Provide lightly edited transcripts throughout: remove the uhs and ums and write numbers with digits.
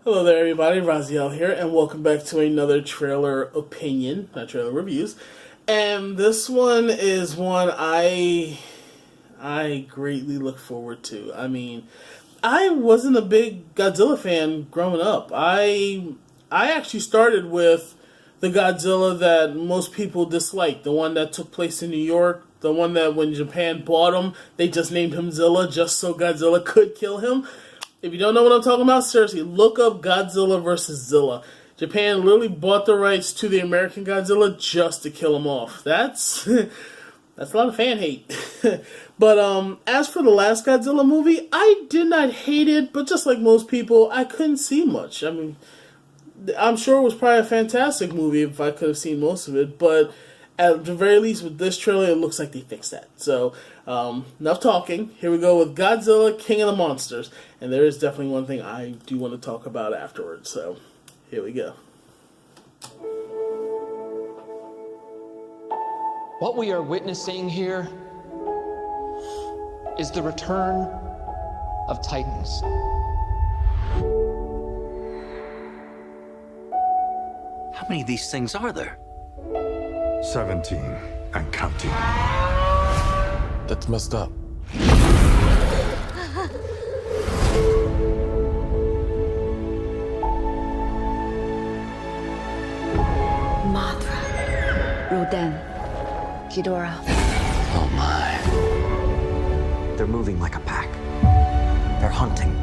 Hello there, everybody. Raziel here, and welcome back to another trailer opinion, not trailer reviews. And this one is one I greatly look forward to. I mean, I wasn't a big Godzilla fan growing up. I actually started with the Godzilla that most people dislike, the one that took place in New York, the one that when Japan bought him, they just named him Zilla just so Godzilla could kill him. If you don't know what I'm talking about, seriously, look up Godzilla versus Zilla. Japan literally bought the rights to the American Godzilla just to kill him off. That's a lot of fan hate. But as for the last Godzilla movie, I did not hate it, but just like most people, I couldn't see much. I mean, I'm sure it was probably a fantastic movie if I could have seen most of it, but at the very least with this trailer, it looks like they fixed that. So, enough talking. Here we go with Godzilla, King of the Monsters. And there is definitely one thing I do want to talk about afterwards. So, here we go. What we are witnessing here is the return of Titans. How many of these things are there? 17 and counting. That's messed up. Mothra, Rodan, Ghidorah. Oh my. They're moving like a pack. They're hunting.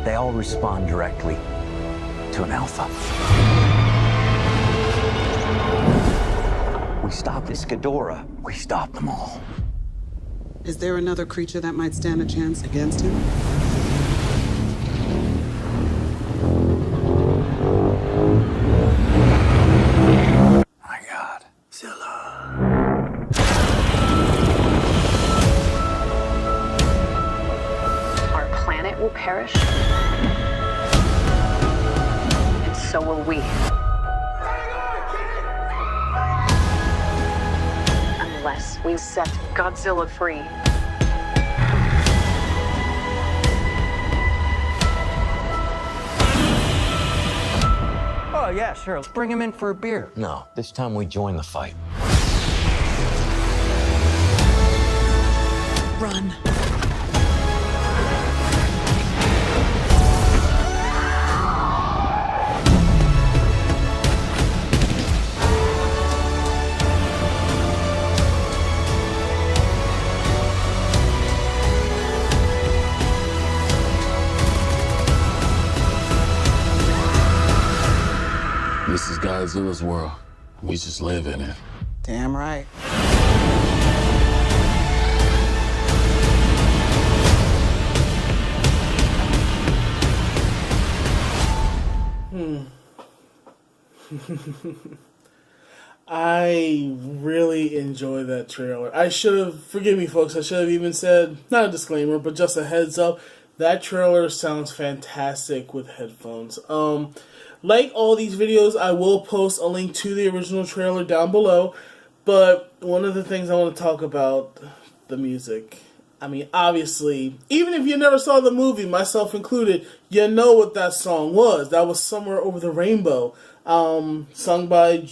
They all respond directly to an alpha. We stop this Ghidorah. We stop them all. Is there another creature that might stand a chance against him? My God. Zilla. Our planet will perish, and so will we. Unless we set Godzilla free. Oh, yeah, sure. Let's bring him in for a beer. No, this time we join the fight. Run. This is Godzilla's world. We just live in it. Damn right. I really enjoy that trailer. I should have, forgive me folks, I should have even said, not a disclaimer, but just a heads up, that trailer sounds fantastic with headphones. Like all these videos, I will post a link to the original trailer down below, but one of the things I want to talk about, the music. I mean, obviously, even if you never saw the movie, myself included, you know what that song was. That was Somewhere Over the Rainbow, sung by,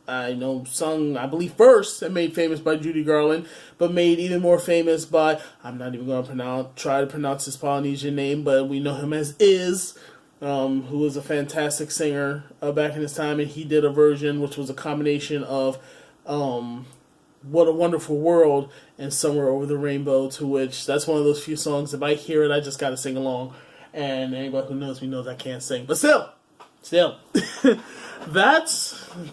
I believe first and made famous by Judy Garland, but made even more famous by, I'm not even going to try to pronounce his Polynesian name, but we know him as Iz, who was a fantastic singer back in his time, and he did a version which was a combination of What a Wonderful World and Somewhere Over the Rainbow, to which that's one of those few songs, if I hear it, I just got to sing along, and anybody who knows me knows I can't sing, but still,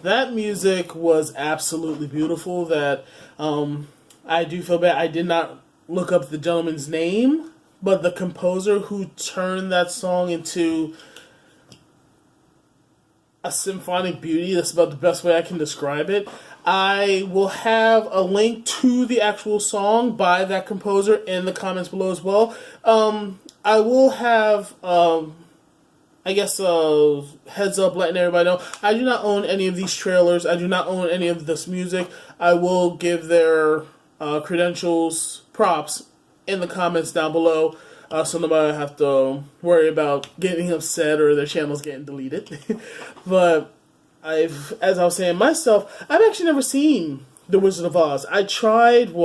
that music was absolutely beautiful. That I do feel bad, I did not look up the gentleman's name, but the composer who turned that song into a symphonic beauty, that's about the best way I can describe it. I will have a link to the actual song by that composer in the comments below as well. I will have, heads up letting everybody know, I do not own any of these trailers. I do not own any of this music. I will give their credentials, props, in the comments down below. so nobody have to worry about getting upset or their channels getting deleted. But as I was saying myself, I've actually never seen The Wizard of Oz. I tried,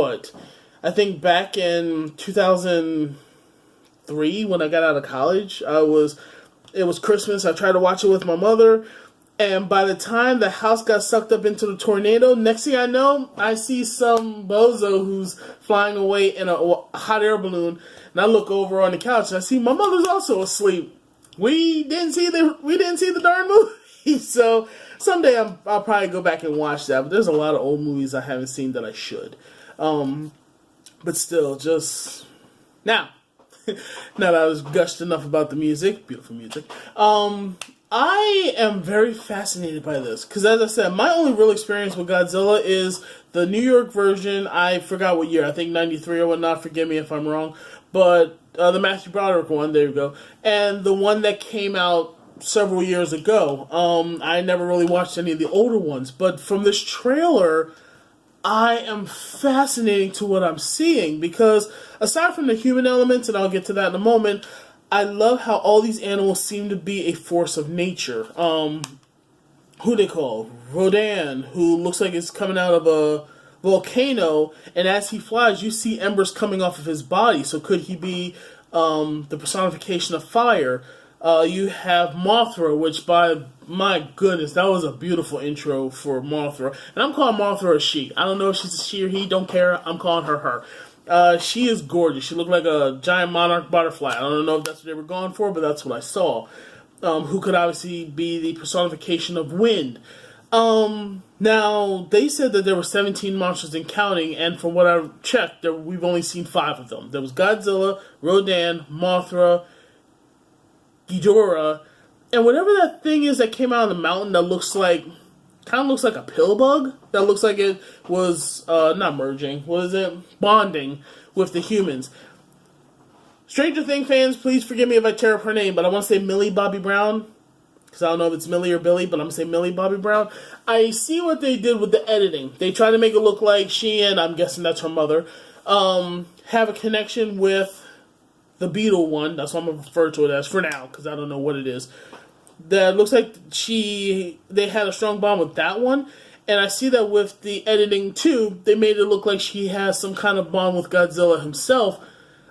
I think back in 2003 when I got out of college. It was Christmas. I tried to watch it with my mother. And by the time the house got sucked up into the tornado, next thing I know, I see some bozo who's flying away in a hot air balloon. And I look over on the couch and I see my mother's also asleep. We didn't see the darn movie. So someday I'll probably go back and watch that. But there's a lot of old movies I haven't seen that I should. But still, just now that I was gushed enough about the music, beautiful music. I am very fascinated by this because, as I said, my only real experience with Godzilla is the New York version. I forgot what year. I think 93 or whatnot. Forgive me if I'm wrong. But the Matthew Broderick one, there you go. And the one that came out several years ago. I never really watched any of the older ones. But from this trailer, I am fascinated to what I'm seeing because aside from the human elements, and I'll get to that in a moment, I love how all these animals seem to be a force of nature. Who they call? Rodan, who looks like it's coming out of a volcano, and as he flies, you see embers coming off of his body. So could he be the personification of fire? You have Mothra, which by my goodness, that was a beautiful intro for Mothra. And I'm calling Mothra a she. I don't know if she's a she or he, don't care. I'm calling her her. She is gorgeous. She looked like a giant monarch butterfly. I don't know if that's what they were going for, but that's what I saw. Who could obviously be the personification of wind. Now, they said that there were 17 monsters and counting, and from what I checked, we've only seen 5 of them. There was Godzilla, Rodan, Mothra, Ghidorah, and whatever that thing is that came out of the mountain that kind of looks like a pill bug. That looks like it was, not merging, bonding with the humans. Stranger Things fans, please forgive me if I tear up her name, but I want to say Millie Bobby Brown, because I don't know if it's Millie or Billy, but I'm going to say Millie Bobby Brown. I see what they did with the editing. They tried to make it look like she and, I'm guessing that's her mother, have a connection with the Beetle one. That's what I'm going to refer to it as for now, because I don't know what it is. That looks like they had a strong bond with that one. And I see that with the editing too, they made it look like she has some kind of bond with Godzilla himself.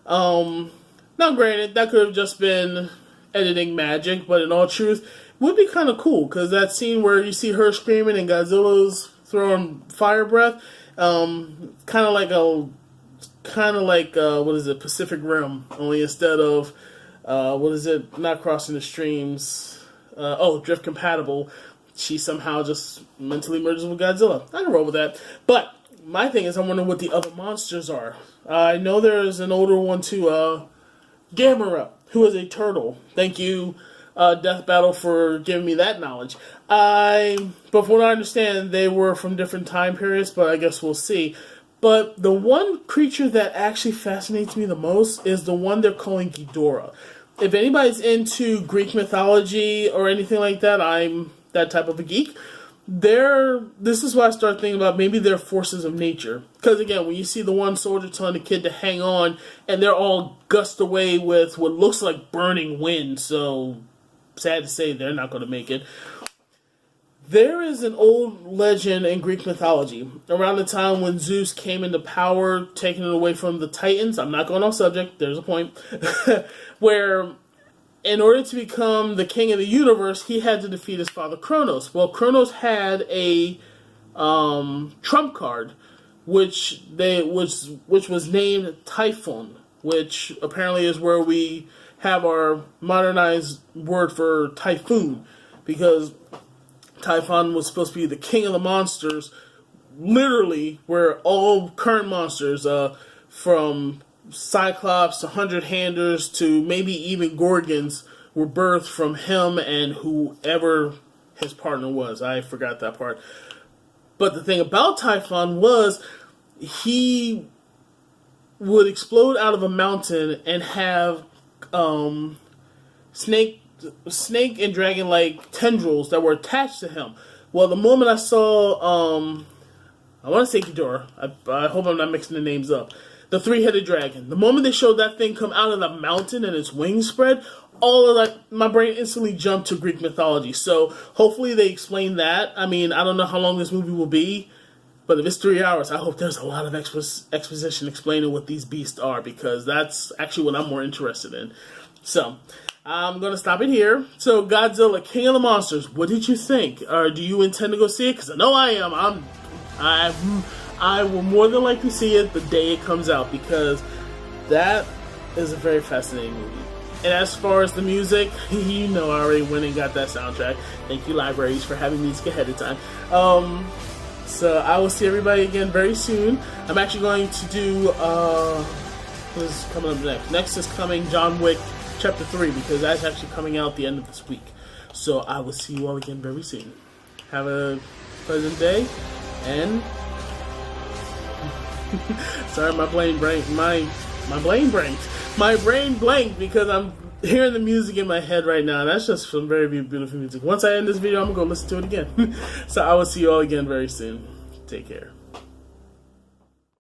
Now granted, that could have just been editing magic, but in all truth, it would be kind of cool, because that scene where you see her screaming and Godzilla's throwing fire breath, kind of like Pacific Rim, only instead of, not crossing the streams, drift compatible, she somehow just mentally merges with Godzilla. I can roll with that. But my thing is, I'm wondering what the other monsters are. I know there's an older one too, Gamera, who is a turtle. Thank you, Death Battle, for giving me that knowledge. But from what I understand, they were from different time periods, but I guess we'll see. But the one creature that actually fascinates me the most is the one they're calling Ghidorah. If anybody's into Greek mythology or anything like that, I'm that type of a geek. This is why I start thinking about maybe they're forces of nature. Because again, when you see the one soldier telling the kid to hang on, and they're all gushed away with what looks like burning wind, so sad to say they're not going to make it. There is an old legend in Greek mythology around the time when Zeus came into power, taking it away from the Titans. I'm not going off subject, there's a point. Where in order to become the king of the universe, he had to defeat his father Kronos. Well, Kronos had a trump card, which was named Typhon, which apparently is where we have our modernized word for typhoon, because Typhon was supposed to be the king of the monsters, literally, where all current monsters, from Cyclops to Hundred Handers to maybe even Gorgons, were birthed from him and whoever his partner was. I forgot that part. But the thing about Typhon was he would explode out of a mountain and have snake and dragon-like tendrils that were attached to him. Well, the moment I saw, I want to say Ghidorah, I hope I'm not mixing the names up. the three-headed dragon. The moment they showed that thing come out of the mountain and its wings spread, all of that, my brain instantly jumped to Greek mythology. So hopefully they explain that. I mean, I don't know how long this movie will be, but if it's 3 hours, I hope there's a lot of exposition explaining what these beasts are, because that's actually what I'm more interested in. So I'm going to stop it here. So Godzilla, King of the Monsters, what did you think? Or do you intend to go see it? Because I know I am. I will more than likely see it the day it comes out, because that is a very fascinating movie. And as far as the music, you know I already went and got that soundtrack. Thank you, libraries, for having music ahead of time. So I will see everybody again very soon. I'm actually going to do, what is coming up next? Next is coming John Wick Chapter 3, because that's actually coming out the end of this week. So I will see you all again very soon. Have a pleasant day, and sorry, my brain blanked because I'm hearing the music in my head right now. That's just some very beautiful music. Once I end this video, I'm gonna go listen to it again. So I will see you all again very soon. Take care.